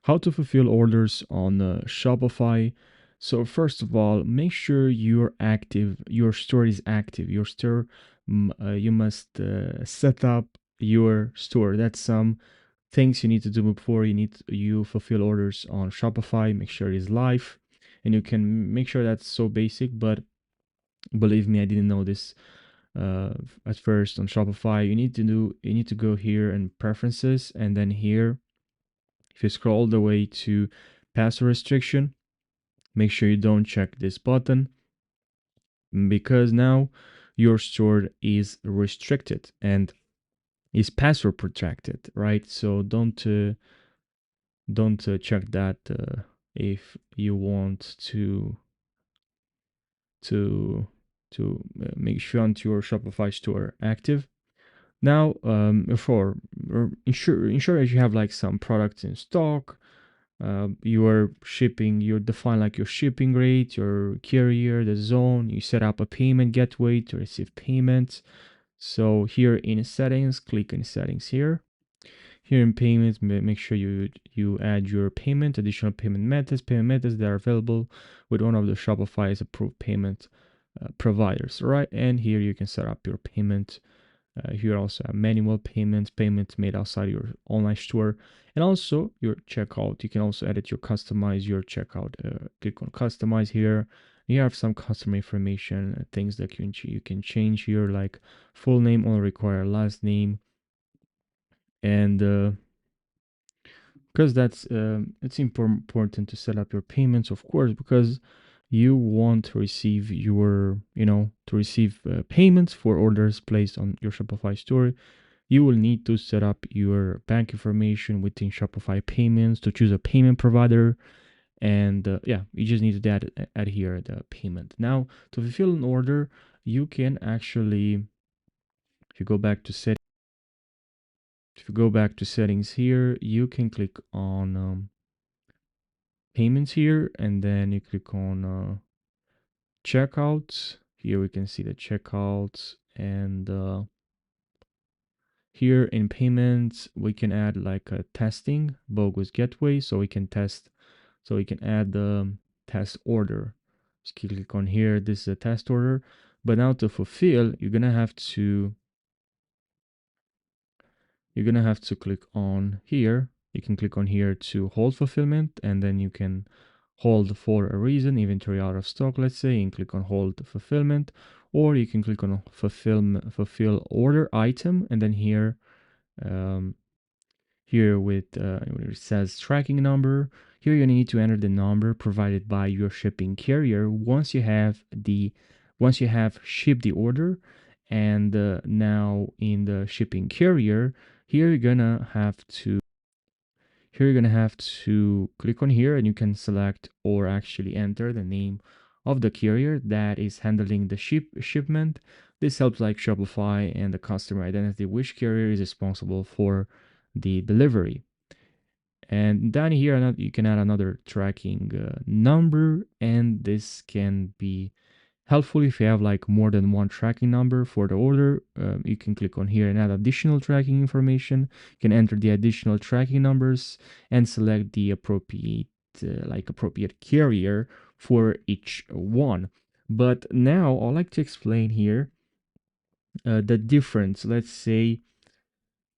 How to fulfill orders on Shopify. So first of all, make sure you're active. Your store is active. Your store, you must set up your store. That's some things you need to do before you fulfill orders on Shopify. Make sure it's live, and you can make sure that's so basic. But believe me, I didn't know this uh, at first on Shopify. You need to go here and preferences, and then here if you scroll all the way to password restriction, make sure you don't check this button because now your store is restricted and is password protected, right? So don't check that if you want to make sure your Shopify store active. Now, for ensure that you have like some products in stock. Your shipping, you define like your shipping rate, your carrier, the zone. You set up a payment gateway to receive payments. So here in settings, click in settings here. Here in payments, make sure you add your additional payment methods that are available with one of the Shopify's approved payment providers, right? And here you can set up your payment. Here also have manual payments made outside your online store, and also your checkout. You can also edit customize your checkout. Click on customize here. You have some customer information, things that you can change here, like full name only require last name, and because that's it's important to set up your payments, of course, because you want to receive payments for orders placed on your Shopify store. You will need to set up your bank information within Shopify payments to choose a payment provider. And yeah, you just need to add here the payment. Now, to fulfill an order, you can actually, if you go back to settings here, you can click on payments here, and then you click on checkouts. Here we can see the checkouts, and here in payments, we can add like a testing bogus gateway, so we can add the test order. Just click on here. This is a test order. But now to fulfill, you're gonna have to click on here. You can click on here to hold fulfillment, and then you can hold for a reason, inventory out of stock, let's say, and click on hold fulfillment, or you can click on fulfill order item, and then here um, here with where it says tracking number. Here you need to enter the number provided by your shipping carrier once you have shipped the order. And now in the shipping carrier, here you're gonna have to click on here, and you can select or actually enter the name of the carrier that is handling the shipment. This helps like Shopify and the customer identity which carrier is responsible for the delivery. And down here you can add another tracking number, and this can be helpful if you have like more than one tracking number for the order. You can click on here and add additional tracking information. You can enter the additional tracking numbers and select the appropriate carrier for each one. But now I'd like to explain here the difference.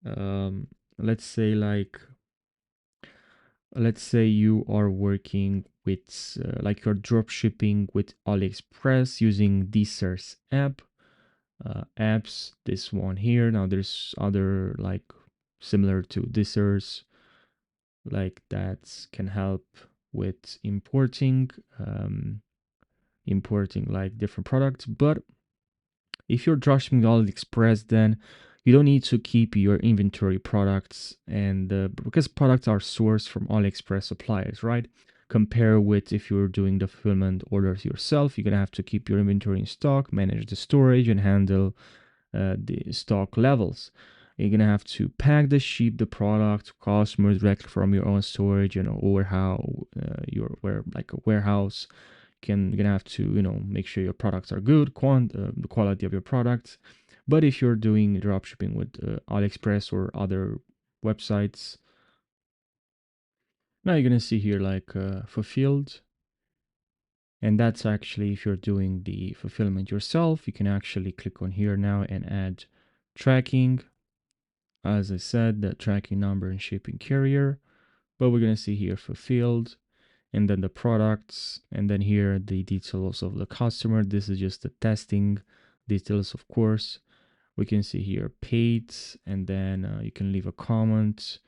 Um, let's say like let's say you are working with like you're drop shipping with AliExpress using DSers apps. This one here. Now there's other like similar to DSers like that can help with importing like different products. But if you're dropshipping AliExpress, then you don't need to keep your inventory products, and because products are sourced from AliExpress suppliers, right? Compare with if you're doing the fulfillment orders yourself, you're gonna have to keep your inventory in stock, manage the storage, and handle the stock levels. You're gonna have to pack ship the product to customers directly from your own storage and or how like a warehouse. You're gonna have to make sure your products are good, the quality of your products. But if you're doing dropshipping with AliExpress or other websites, Now you're gonna see here like fulfilled, and that's actually if you're doing the fulfillment yourself, you can actually click on here now and add tracking. As I said, the tracking number and shipping carrier, but we're gonna see here fulfilled, and then the products, and then here the details of the customer. This is just the testing details, of course. We can see here paid, and then you can leave a comment,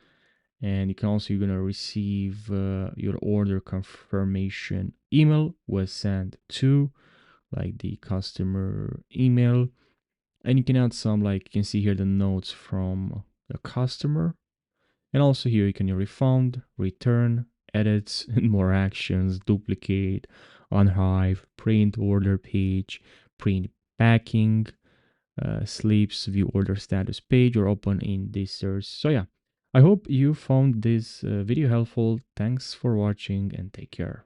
and you can also, you're gonna receive your order confirmation email was sent to like the customer email, and you can add some, like you can see here the notes from the customer, and also here you can refund, return, edits, and more actions, duplicate, unhive, print order page, print packing, sleeps, view order status page, or open in this search. So yeah, I hope you found this video helpful. Thanks for watching and take care.